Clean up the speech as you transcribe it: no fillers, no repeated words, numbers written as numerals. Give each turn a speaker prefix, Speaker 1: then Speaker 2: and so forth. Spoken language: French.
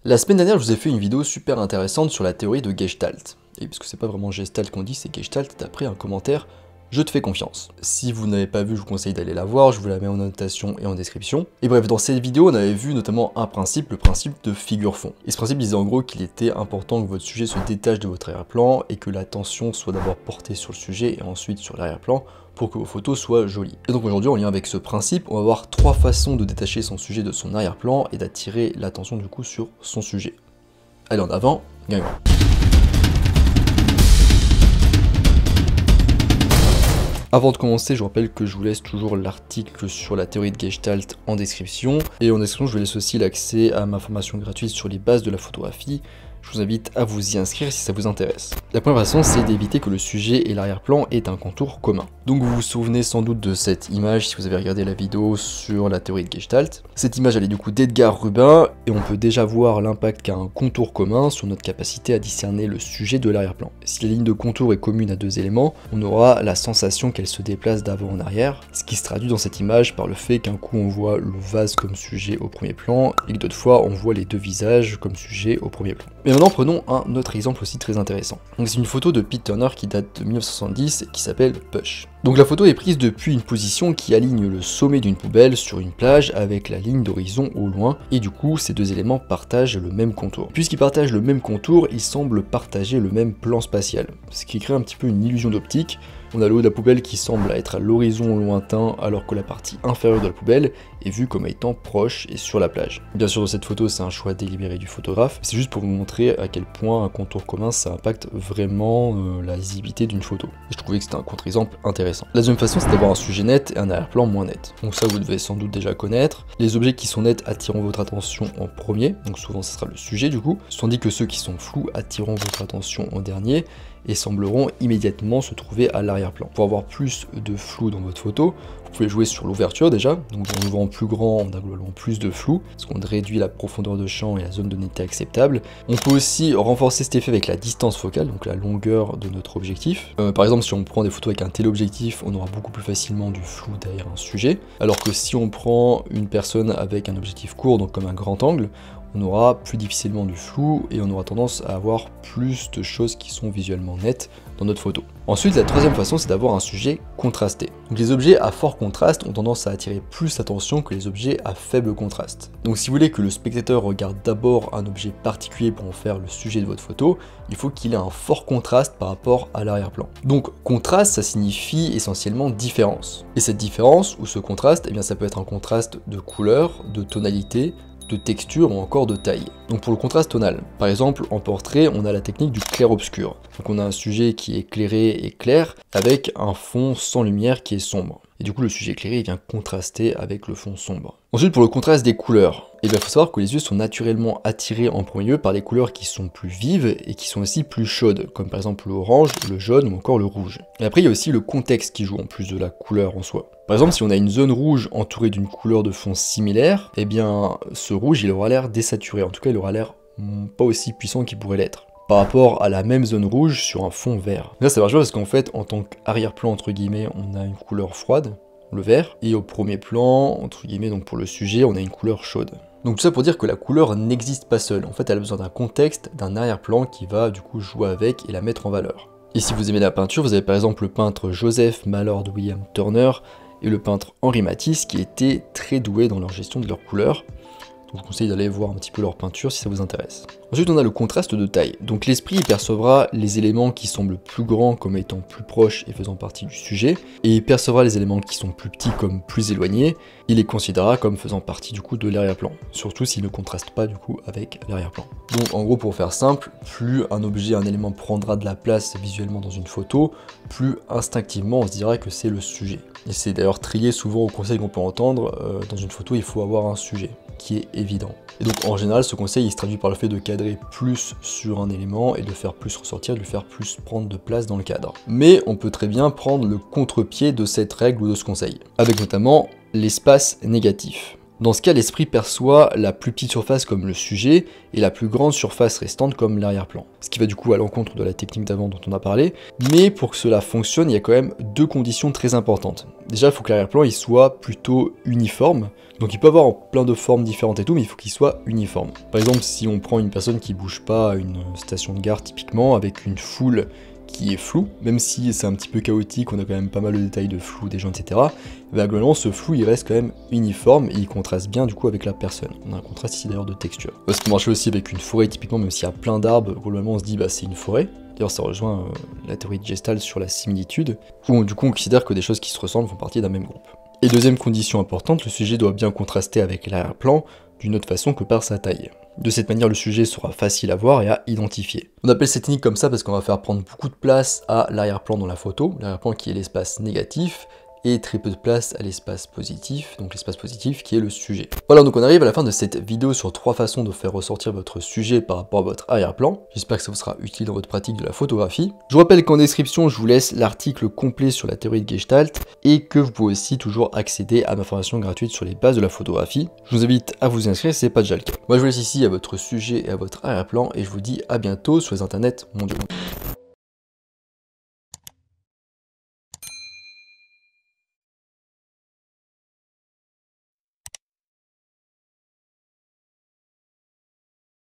Speaker 1: La semaine dernière, je vous ai fait une vidéo super intéressante sur la théorie de Gestalt. Et puisque c'est pas vraiment Gestalt qu'on dit, c'est Gestalt, d'après un commentaire, je te fais confiance. Si vous n'avez pas vu, je vous conseille d'aller la voir, je vous la mets en notation et en description. Et bref, dans cette vidéo, on avait vu notamment un principe, le principe de figure-fond. Et ce principe disait en gros qu'il était important que votre sujet se détache de votre arrière-plan et que l'attention soit d'abord portée sur le sujet et ensuite sur l'arrière-plan pour que vos photos soient jolies. Et donc aujourd'hui, en lien avec ce principe, on va voir 3 façons de détacher son sujet de son arrière-plan et d'attirer l'attention du coup sur son sujet. Allez, en avant, gagnons. Avant de commencer, je rappelle que je vous laisse toujours l'article sur la théorie de Gestalt en description. Et en description, je vous laisse aussi l'accès à ma formation gratuite sur les bases de la photographie. Je vous invite à vous y inscrire si ça vous intéresse. La première façon, c'est d'éviter que le sujet et l'arrière-plan aient un contour commun. Donc vous vous souvenez sans doute de cette image si vous avez regardé la vidéo sur la théorie de Gestalt. Cette image, elle est du coup d'Edgar Rubin, et on peut déjà voir l'impact qu'a un contour commun sur notre capacité à discerner le sujet de l'arrière-plan. Si la ligne de contour est commune à 2 éléments, on aura la sensation qu'elle se déplace d'avant en arrière, ce qui se traduit dans cette image par le fait qu'un coup on voit le vase comme sujet au premier plan, et que d'autres fois on voit les 2 visages comme sujet au premier plan. Mais maintenant prenons un autre exemple aussi très intéressant. Donc c'est une photo de Pete Turner qui date de 1970 et qui s'appelle Push. Donc la photo est prise depuis une position qui aligne le sommet d'une poubelle sur une plage avec la ligne d'horizon au loin, et du coup ces 2 éléments partagent le même contour. Puisqu'ils partagent le même contour, ils semblent partager le même plan spatial, ce qui crée un petit peu une illusion d'optique. On a le haut de la poubelle qui semble être à l'horizon lointain alors que la partie inférieure de la poubelle est vue comme étant proche et sur la plage. Bien sûr dans cette photo c'est un choix délibéré du photographe, c'est juste pour vous montrer à quel point un contour commun ça impacte vraiment la lisibilité d'une photo. Et je trouvais que c'était un contre-exemple intéressant. La deuxième façon c'est d'avoir un sujet net et un arrière-plan moins net. Donc ça vous devez sans doute déjà connaître. Les objets qui sont nets attireront votre attention en premier, donc souvent ce sera le sujet du coup, tandis que ceux qui sont flous attireront votre attention en dernier et sembleront immédiatement se trouver à l'arrière-plan. Pour avoir plus de flou dans votre photo, vous pouvez jouer sur l'ouverture déjà, donc en ouvrant plus grand, on a globalement plus de flou, parce qu'on réduit la profondeur de champ et la zone de netteté acceptable. On peut aussi renforcer cet effet avec la distance focale, donc la longueur de notre objectif. Par exemple, si on prend des photos avec un téléobjectif, on aura beaucoup plus facilement du flou derrière un sujet, alors que si on prend une personne avec un objectif court, donc comme un grand angle, on aura plus difficilement du flou et on aura tendance à avoir plus de choses qui sont visuellement nettes dans notre photo. Ensuite, la troisième façon, c'est d'avoir un sujet contrasté. Donc les objets à fort contraste ont tendance à attirer plus l'attention que les objets à faible contraste. Donc si vous voulez que le spectateur regarde d'abord un objet particulier pour en faire le sujet de votre photo, il faut qu'il ait un fort contraste par rapport à l'arrière-plan. Donc contraste, ça signifie essentiellement différence. Et cette différence ou ce contraste, eh bien ça peut être un contraste de couleur, de tonalité, de texture ou encore de taille. Donc pour le contraste tonal, par exemple en portrait on a la technique du clair-obscur. Donc on a un sujet qui est éclairé et clair avec un fond sans lumière qui est sombre. Et du coup le sujet éclairé il vient contraster avec le fond sombre. Ensuite pour le contraste des couleurs, il faut savoir que les yeux sont naturellement attirés en premier lieu par les couleurs qui sont plus vives et qui sont aussi plus chaudes, comme par exemple l'orange, le jaune ou encore le rouge. Et après il y a aussi le contexte qui joue en plus de la couleur en soi. Par exemple si on a une zone rouge entourée d'une couleur de fond similaire, eh bien ce rouge il aura l'air désaturé, en tout cas il aura l'air pas aussi puissant qu'il pourrait l'être par rapport à la même zone rouge sur un fond vert. Là ça marche bien parce qu'en fait en tant qu'arrière-plan entre guillemets on a une couleur froide, le vert, et au premier plan entre guillemets donc pour le sujet on a une couleur chaude. Donc tout ça pour dire que la couleur n'existe pas seule, en fait elle a besoin d'un contexte, d'un arrière-plan qui va du coup jouer avec et la mettre en valeur. Et si vous aimez la peinture, vous avez par exemple le peintre Joseph Mallord William Turner et le peintre Henri Matisse qui étaient très doués dans leur gestion de leurs couleurs. Donc je vous conseille d'aller voir un petit peu leur peinture si ça vous intéresse. Ensuite on a le contraste de taille. Donc l'esprit percevra les éléments qui semblent plus grands comme étant plus proches et faisant partie du sujet, et il percevra les éléments qui sont plus petits comme plus éloignés, il les considérera comme faisant partie du coup de l'arrière-plan, surtout s'ils ne contrastent pas du coup avec l'arrière-plan. Donc en gros pour faire simple, plus un objet, un élément prendra de la place visuellement dans une photo, plus instinctivement on se dira que c'est le sujet. Et c'est d'ailleurs trié souvent au conseil qu'on peut entendre, dans une photo il faut avoir un sujet qui est évident. Et donc en général ce conseil il se traduit par le fait de cadrer plus sur un élément et de faire plus ressortir, de le faire plus prendre de place dans le cadre. Mais on peut très bien prendre le contre-pied de cette règle ou de ce conseil, avec notamment l'espace négatif. Dans ce cas, l'esprit perçoit la plus petite surface comme le sujet et la plus grande surface restante comme l'arrière-plan. Ce qui va du coup à l'encontre de la technique d'avant dont on a parlé. Mais pour que cela fonctionne, il y a quand même deux conditions très importantes. Déjà, il faut que l'arrière-plan il soit plutôt uniforme. Donc il peut avoir plein de formes différentes et tout, mais il faut qu'il soit uniforme. Par exemple, si on prend une personne qui bouge pas à une station de gare typiquement, avec une foule qui est floue, même si c'est un petit peu chaotique, on a quand même pas mal de détails de flou des gens, etc. Bah, globalement, ce flou il reste quand même uniforme et il contraste bien du coup avec la personne. On a un contraste ici d'ailleurs de texture. Ce qui marche aussi avec une forêt typiquement, même s'il y a plein d'arbres, globalement on se dit bah c'est une forêt. D'ailleurs ça rejoint la théorie de Gestalt sur la similitude, où du coup on considère que des choses qui se ressemblent font partie d'un même groupe. Et deuxième condition importante, le sujet doit bien contraster avec l'arrière-plan d'une autre façon que par sa taille. De cette manière, le sujet sera facile à voir et à identifier. On appelle cette technique comme ça parce qu'on va faire prendre beaucoup de place à l'arrière-plan dans la photo, l'arrière-plan qui est l'espace négatif, et très peu de place à l'espace positif, donc l'espace positif qui est le sujet. Voilà, donc on arrive à la fin de cette vidéo sur 3 façons de faire ressortir votre sujet par rapport à votre arrière-plan. J'espère que ça vous sera utile dans votre pratique de la photographie. Je vous rappelle qu'en description, je vous laisse l'article complet sur la théorie de Gestalt, et que vous pouvez aussi toujours accéder à ma formation gratuite sur les bases de la photographie. Je vous invite à vous inscrire si ce n'est pas déjà le cas. Moi je vous laisse ici à votre sujet et à votre arrière-plan, et je vous dis à bientôt sur les internets mondiaux.